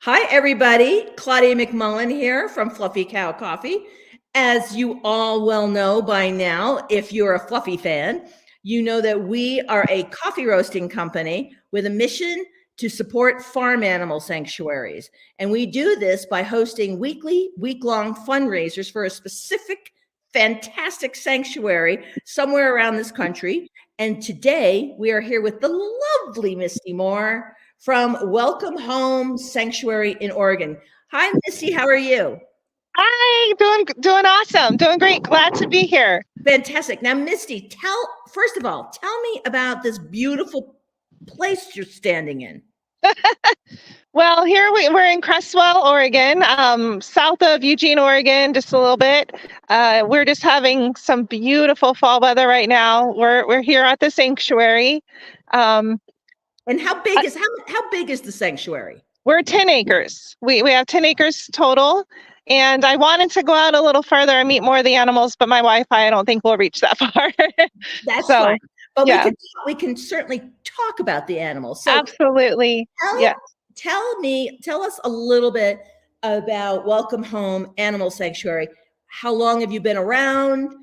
Hi, everybody. Claudia McMullen here from Fluffy Cow Coffee. As you all well know by now, if you're a Fluffy fan, you know that we are a coffee roasting company with a mission to support farm animal sanctuaries. And we do this by hosting week-long fundraisers for a specific, fantastic sanctuary somewhere around this country. And today we are here with the lovely Misty Moore from Welcome Home Sanctuary in Oregon. Hi, Misty. How are you? Hi, doing awesome. Doing great. Glad to be here. Fantastic. Now, Misty, first of all, tell me about this beautiful place you're standing in. Well, here we're in Crestwell, Oregon, south of Eugene, Oregon, just a little bit. We're just having some beautiful fall weather right now. We're here at the sanctuary. And how big is the sanctuary? We're 10 acres. We have 10 acres total. And I wanted to go out a little further and meet more of the animals, but my Wi-Fi, I don't think will reach that far. That's fine. But yeah. we can certainly talk about the animals. So absolutely. Tell us a little bit about Welcome Home Animal Sanctuary. How long have you been around?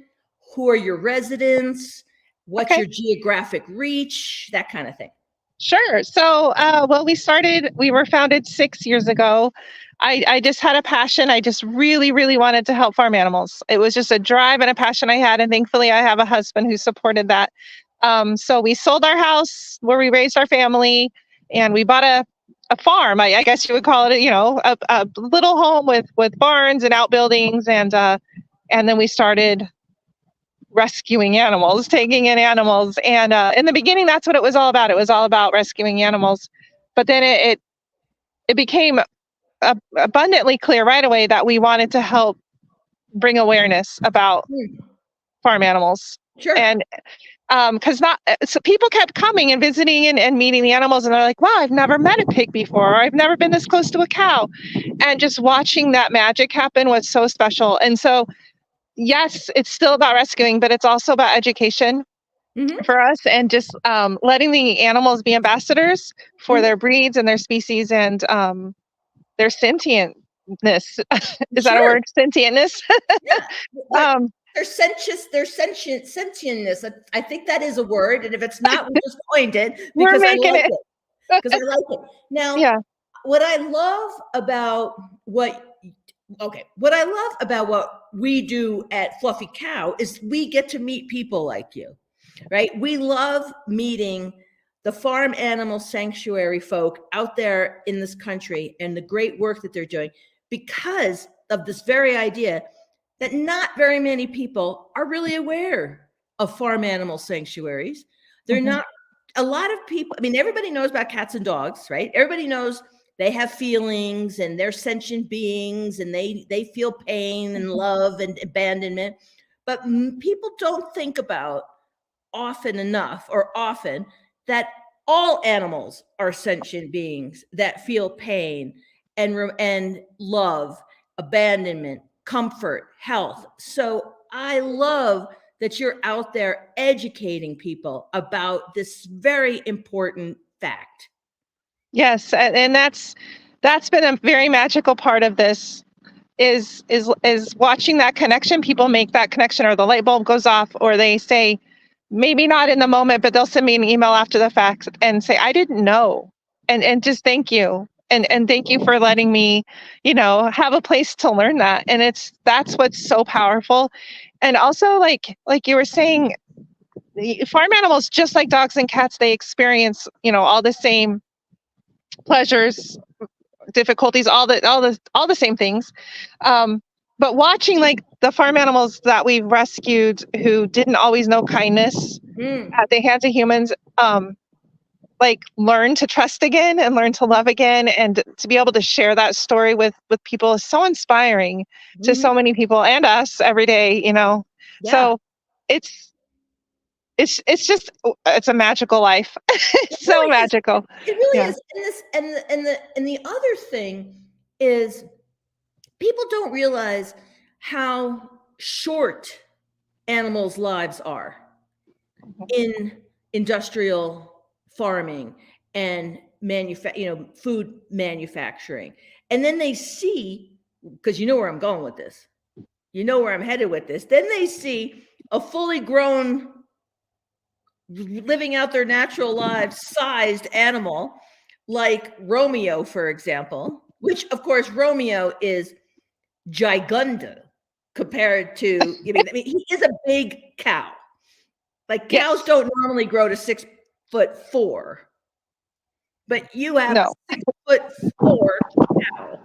Who are your residents? What's your geographic reach? That kind of thing. Sure. So, we were founded 6 years ago. I just had a passion. I just really, really wanted to help farm animals. It was just a drive and a passion I had. And thankfully, I have a husband who supported that. So we sold our house where we raised our family and we bought a farm. I guess you would call it, a little home with barns and outbuildings. And then we started rescuing animals, taking in animals. And in the beginning, that's what it was all about. It was all about rescuing animals. But then it became abundantly clear right away that we wanted to help bring awareness about farm animals. Sure. And so people kept coming and visiting and meeting the animals. And they're like, wow, I've never met a pig before. Or I've never been this close to a cow. And just watching that magic happen was so special. And so yes, it's still about rescuing, but it's also about education for us and just letting the animals be ambassadors for their breeds and their species and their sentientness. Is that a word? Sentientness? Yeah. Their sentientness. I think that is a word. And if it's not, we just coined it because I like it. Because I like it. Now, what I love about what we do at Fluffy Cow is we get to meet people like you, right? We love meeting the farm animal sanctuary folk out there in this country and the great work that they're doing because of this very idea that not very many people are really aware of farm animal sanctuaries. They're not, a lot of people, I mean, everybody knows about cats and dogs, right? Everybody knows they have feelings and they're sentient beings and they feel pain and love and abandonment. But people don't think about often that all animals are sentient beings that feel pain and love, abandonment, comfort, health. So I love that you're out there educating people about this very important fact. Yes, and that's been a very magical part of this is watching that connection. People make that connection or the light bulb goes off or they say, maybe not in the moment, but they'll send me an email after the fact and say, I didn't know. And just thank you. And thank you for letting me, have a place to learn that. And that's what's so powerful. And also like you were saying, farm animals, just like dogs and cats, they experience, all the same pleasures, difficulties, all the same things. But watching like the farm animals that we've rescued who didn't always know kindness at the hands of humans, like learn to trust again and learn to love again, and to be able to share that story with people is so inspiring to so many people and us every day, So it's a magical life. It's so really magical. It really is. And the other thing is people don't realize how short animals' lives are in industrial farming and food manufacturing. And then they see, because you know where I'm going with this, you know where I'm headed with this. Then they see a fully grown, living out their natural lives sized animal like Romeo, for example, which of course Romeo is gigunda compared to, I mean, he is a big cow. Like cows Yes. don't normally grow to 6'4", but you have No. a 6'4" cow.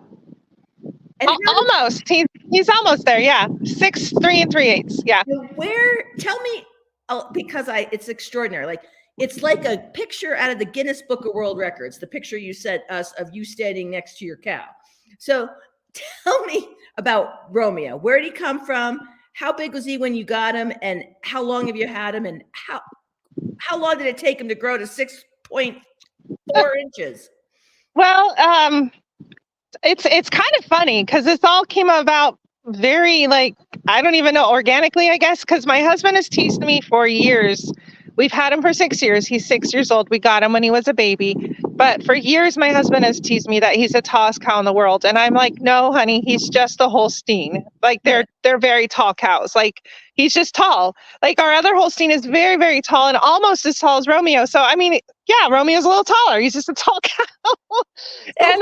And Almost. He's almost there. Yeah. 6'3" and 3/8. Yeah. tell me, because it's extraordinary. Like, it's like a picture out of the Guinness Book of World Records, the picture you sent us of you standing next to your cow. So tell me about Romeo. Where did he come from? How big was he when you got him? And how long have you had him? And how long did it take him to grow to 6.4 inches? Well, it's kind of funny because this all came about very, like, I don't even know, organically, I guess, because my husband has teased me for years. We've had him for 6 years. He's 6 years old. We got him when he was a baby. But for years, my husband has teased me that he's the tallest cow in the world. And I'm like, no, honey, he's just a Holstein. Like, they're very tall cows. Like, he's just tall. Like, our other Holstein is very, very tall and almost as tall as Romeo. So, I mean, yeah, Romeo's a little taller. He's just a tall cow. And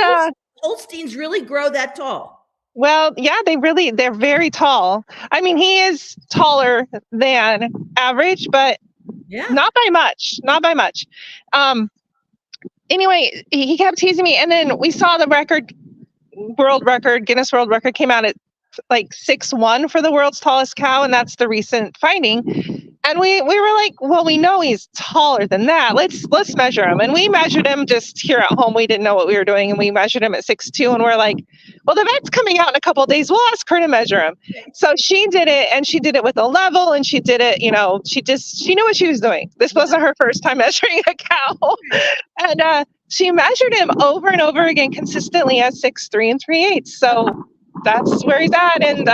Holsteins really grow that tall? Well, yeah, they're very tall. I mean, he is taller than average, but not by much. Not by much. Anyway, he kept teasing me, and then we saw the Guinness World Record came out at like 6'1" for the world's tallest cow, and that's the recent finding. And we were like, well, we know he's taller than that. Let's measure him. And we measured him just here at home. We didn't know what we were doing, and we measured him at 6'2", and we're like, well, the vet's coming out in a couple of days. We'll ask her to measure him. So she did it, and she did it with a level, and she did it, she knew what she was doing. This wasn't her first time measuring a cow. And she measured him over and over again consistently at 6'3" and 3/8. So that's where he's at. And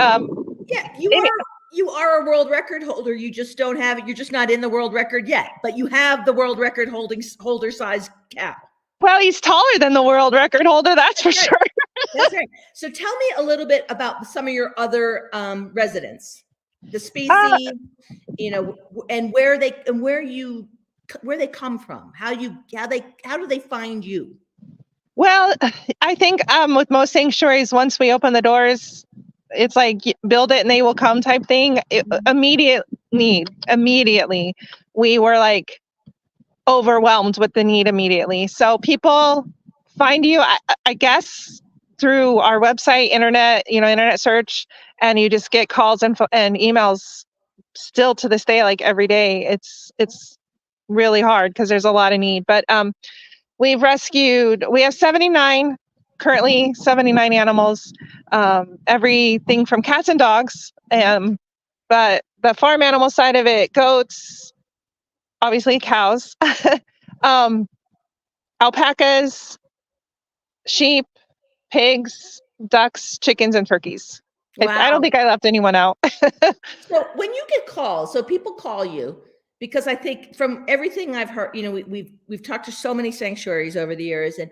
you are a world record holder. You just don't have it. You're just not in the world record yet, but you have the world record holder size cow. Well, he's taller than the world record holder. That's for sure. That's right. So tell me a little bit about some of your other residents, the species, and where they come from. How do they find you? Well, I think with most sanctuaries, once we open the doors, it's like build it and they will come type thing. Immediately, we were like overwhelmed with the need immediately. So people find you, I guess, through our website, internet search, and you just get calls and emails still to this day, like every day. It's really hard because there's a lot of need. But we have 79 animals, everything from cats and dogs. But the farm animal side of it, goats, obviously cows, alpacas, sheep, pigs, ducks, chickens, and turkeys. Wow. I don't think I left anyone out. So when you get calls, so people call you, because I think from everything I've heard, we've talked to so many sanctuaries over the years, and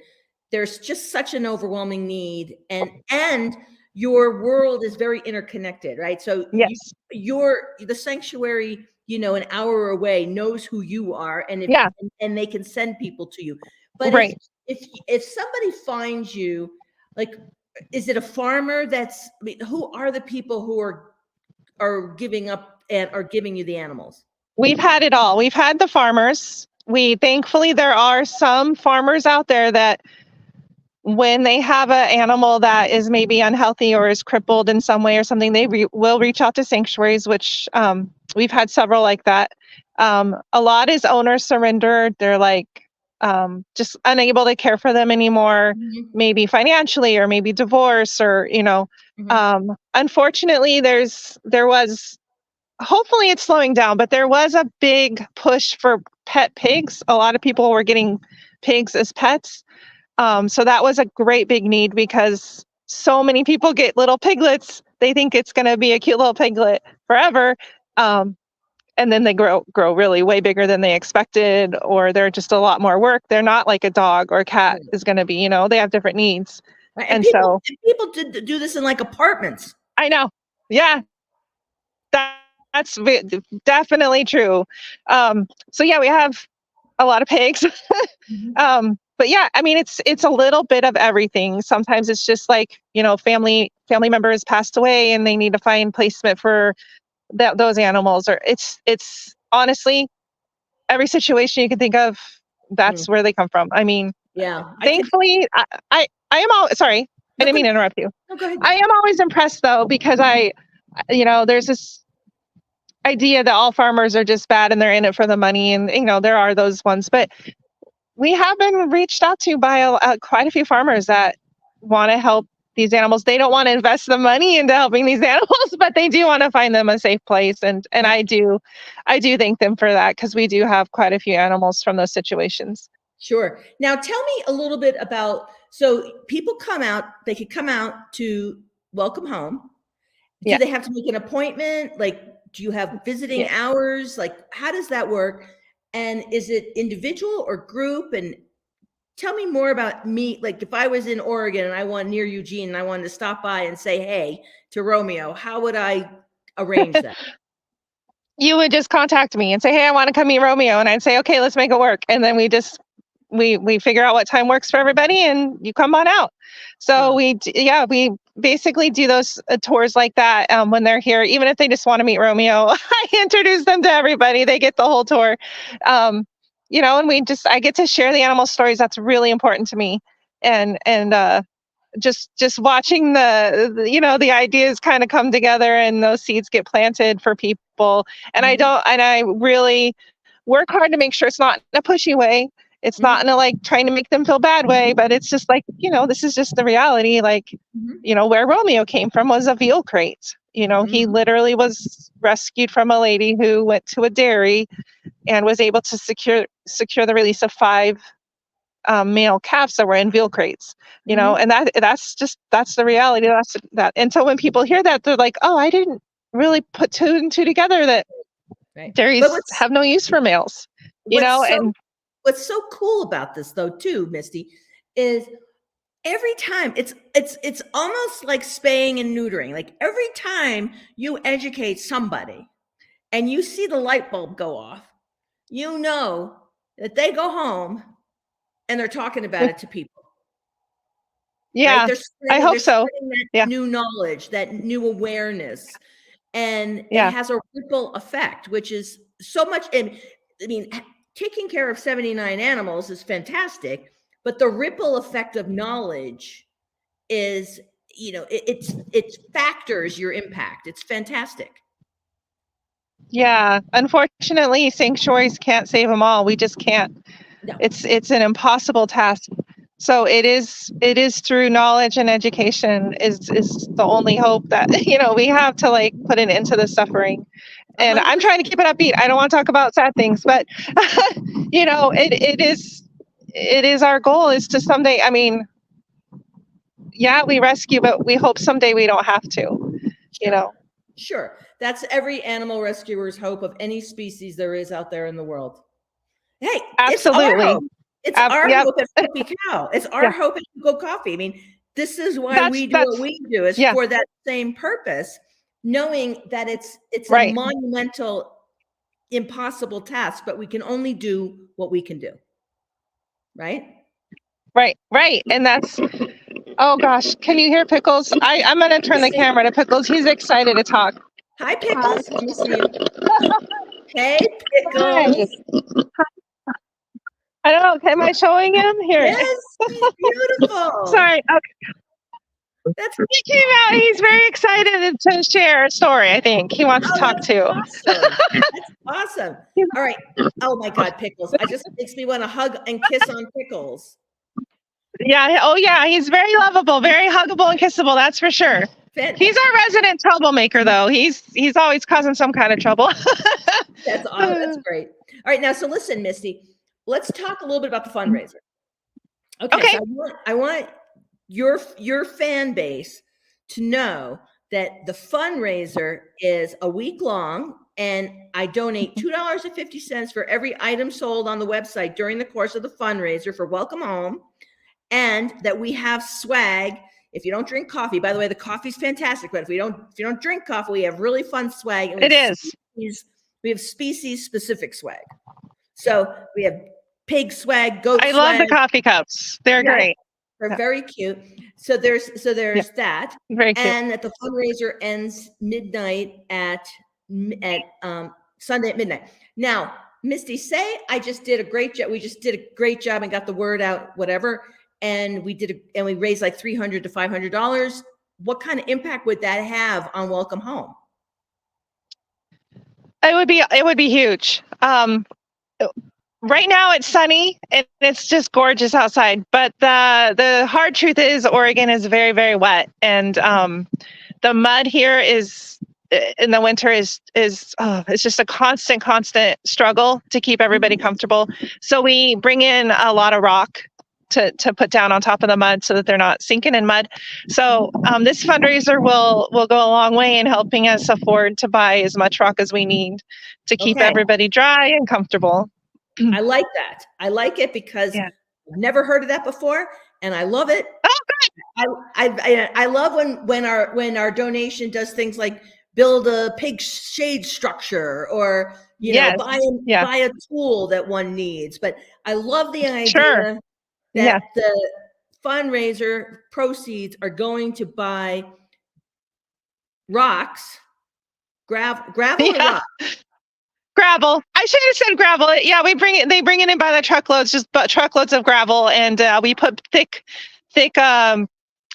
there's just such an overwhelming need, and your world is very interconnected, right? So yes, the sanctuary, an hour away knows who you are, and and they can send people to you. But right. if somebody finds you, like, is it a farmer who are the people who are giving up and are giving you the animals? We've had it all. We've had the farmers. Thankfully, there are some farmers out there that when they have an animal that is maybe unhealthy or is crippled in some way or something, they will reach out to sanctuaries, which we've had several like that. A lot is owner surrender. They're like just unable to care for them anymore, maybe financially or maybe divorce or, unfortunately, there was, hopefully it's slowing down, but there was a big push for pet pigs. A lot of people were getting pigs as pets. So that was a great big need because so many people get little piglets. They think it's going to be a cute little piglet forever. and then they grow really way bigger than they expected, or they're just a lot more work. They're not like a dog or a cat is going to be, they have different needs. Right. And people do this in like apartments. I know. Yeah. That's definitely true. So yeah, we have a lot of pigs. But yeah, I mean, it's a little bit of everything. Sometimes it's just like, family members passed away and they need to find placement for those animals, or it's honestly every situation you can think of. That's where they come from. I mean, thankfully, I am all sorry. I didn't mean to interrupt you. No, go ahead. I am always impressed though, because there's this idea that all farmers are just bad and they're in it for the money, and there are those ones, but we have been reached out to by quite a few farmers that want to help these animals. They don't want to invest the money into helping these animals, but they do want to find them a safe place, and I do thank them for that, because we do have quite a few animals from those situations. Sure. Now tell me a little bit about, so people come out, they could come out to welcome home. Do they have to make an appointment? Like, do you have visiting hours? Like, how does that work? And is it individual or group? And tell me more about me. Like, if I was in Oregon and I want near Eugene and I wanted to stop by and say, hey, to Romeo, how would I arrange that? You would just contact me and say, hey, I want to come meet Romeo. And I'd say, okay, let's make it work. And then we figure out what time works for everybody and you come on out. So we basically do those tours like that when they're here. Even if they just want to meet Romeo, I introduce them to everybody. They get the whole tour. And I get to share the animal stories. That's really important to me. And just watching the ideas kind of come together and those seeds get planted for people. And I really work hard to make sure it's not in a pushy way. It's not in a like trying to make them feel bad way, but it's just like, this is just the reality. Like, where Romeo came from was a veal crate. He literally was rescued from a lady who went to a dairy and was able to secure the release of 5 male calves that were in veal crates, and that's the reality. That's that. And so when people hear that, they're like, oh, I didn't really put 2 and 2 together that dairies have no use for males, and what's so cool about this though too, Misty, is every time it's almost like spaying and neutering. Like every time you educate somebody and you see the light bulb go off, that they go home and they're talking about it to people. Yeah, right? I hope so. That new knowledge, that new awareness, and it has a ripple effect, which is so much. And I mean, taking care of 79 animals is fantastic, but the ripple effect of knowledge is, it factors your impact. It's fantastic. Yeah, unfortunately, sanctuaries can't save them all. We just can't. No. It's an impossible task. So it is through knowledge and education is the only hope that we have to like put an end to the suffering. And 100%. I'm trying to keep it upbeat. I don't want to talk about sad things, but it is our goal is to someday. I mean, we rescue, but we hope someday we don't have to. Sure, that's every animal rescuer's hope of any species there is out there in the world. Hey, absolutely. It's our hope at Fluffy Cow. It's our hope at Go Coffee. I mean, this is why we do what we do, is for that same purpose, knowing that it's a monumental, impossible task, but we can only do what we can do. Right? Right. And that's, oh gosh, can you hear Pickles? I'm going to turn the camera to Pickles. He's excited to talk. Hi, Pickles. Let me see you. Hey, Pickles. Hi. I don't know. Am I showing him? Here. Yes, he's beautiful. Sorry. Okay. He came out. He's very excited to share a story. I think he wants to talk too. Awesome. That's awesome. All right. Oh my God, Pickles! It just makes me want to hug and kiss on Pickles. Yeah. Oh yeah. He's very lovable, very huggable and kissable. That's for sure. Fantastic. He's our resident troublemaker, though. He's always causing some kind of trouble. That's awesome. That's great. All right. Now, so listen, Misty. Let's talk a little bit about the fundraiser. Okay. So I want your fan base to know that the fundraiser is a week long. and I donate $2.50 for every item sold on the website during the course of the fundraiser for Welcome Home, and that we have swag. If you don't drink coffee, by the way, the coffee's fantastic, but if you don't drink coffee, we have really fun swag. And It is. We have species specific swag. So we have pig swag, goat swag. I love the coffee cups. They're great. They're very cute. So there's that. Very cute. And that the fundraiser ends midnight at Sunday at midnight. Now, Misty, say I just did a great job. We just did a great job and got the word out, whatever. And we raised like $300 to $500. What kind of impact would that have on Welcome Home? It would be huge. Right now it's sunny and it's just gorgeous outside. But the hard truth is Oregon is very, very wet, and the mud here is in the winter is it's just a constant struggle to keep everybody comfortable. So we bring in a lot of rock to put down on top of the mud so that they're not sinking in mud. So this fundraiser will go a long way in helping us afford to buy as much rock as we need to keep everybody dry and comfortable. I like that. I like it because I've never heard of that before, and I love it. Oh, good. I love when our donation does things like build a pig shade structure, or buy a tool that one needs. But I love the idea that the fundraiser proceeds are going to buy rocks, gravel or rock? Gravel. I should have said gravel. Yeah, they bring it in by the truckloads, just truckloads of gravel, and we put thick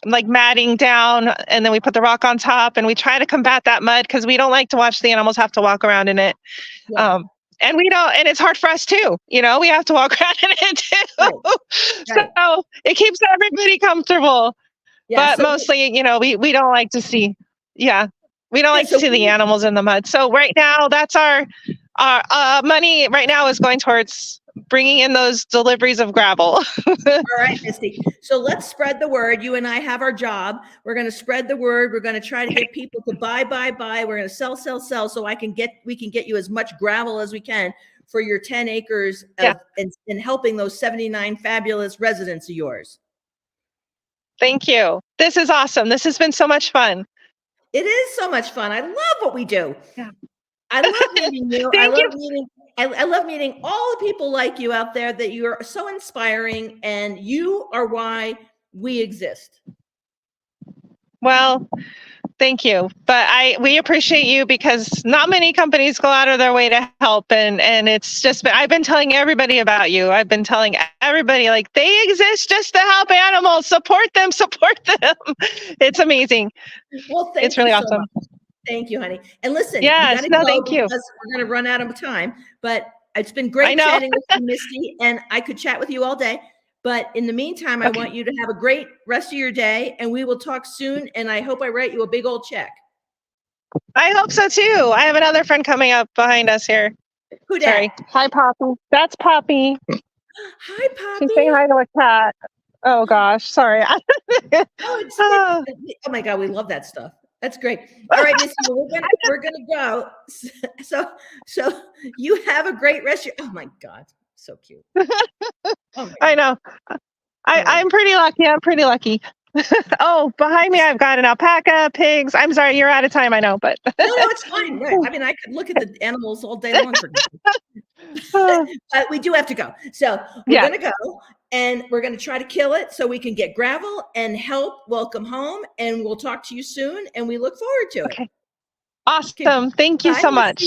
like matting down, and then we put the rock on top, and we try to combat that mud because we don't like to watch the animals have to walk around in it. Yeah. And we don't, and it's hard for us too. We have to walk around in it too. Right. So it keeps everybody comfortable. Yeah, but mostly, we don't like to see. Yeah, we don't like to see the animals in the mud. So right now, that's our money. Right now is going towards bringing in those deliveries of gravel. All right, Misty. So let's spread the word. You and I have our job. We're going to spread the word. We're going to try to get people to buy. We're going to sell. So we can get you as much gravel as we can for your 10 acres and helping those 79 fabulous residents of yours. Thank you. This is awesome. This has been so much fun. It is so much fun. I love what we do. Yeah. I love meeting you. I love meeting all the people like you out there, that you are so inspiring, and you are why we exist. Well, thank you. But we appreciate you, because not many companies go out of their way to help. And it's just, I've been telling everybody about you. I've been telling everybody, like, they exist just to help animals. Support them. It's amazing. Well, it's really awesome. Much. Thank you, honey. And listen, thank you. We're going to run out of time, but it's been great chatting with you, Misty, and I could chat with you all day. But in the meantime, I want you to have a great rest of your day, and we will talk soon. And I hope I write you a big old check. I hope so too. I have another friend coming up behind us here. Who dat? Sorry. Hi, Poppy. That's Poppy. Hi, Poppy. She's saying hi to a cat. Oh gosh, sorry. Oh my God, we love that stuff. That's great. All right, Misty, we're gonna go. So you have a great rest of your. Oh my God, so cute. Oh I know. I'm pretty lucky. Oh, behind me I've got an alpaca, pigs. I'm sorry, you're out of time, I know, but no, it's fine. Right. I mean, I could look at the animals all day long. But we do have to go. So we're gonna go. And we're going to try to kill it so we can get gravel and help Welcome Home. And we'll talk to you soon. And we look forward to it. Okay. Awesome. Thank you so much.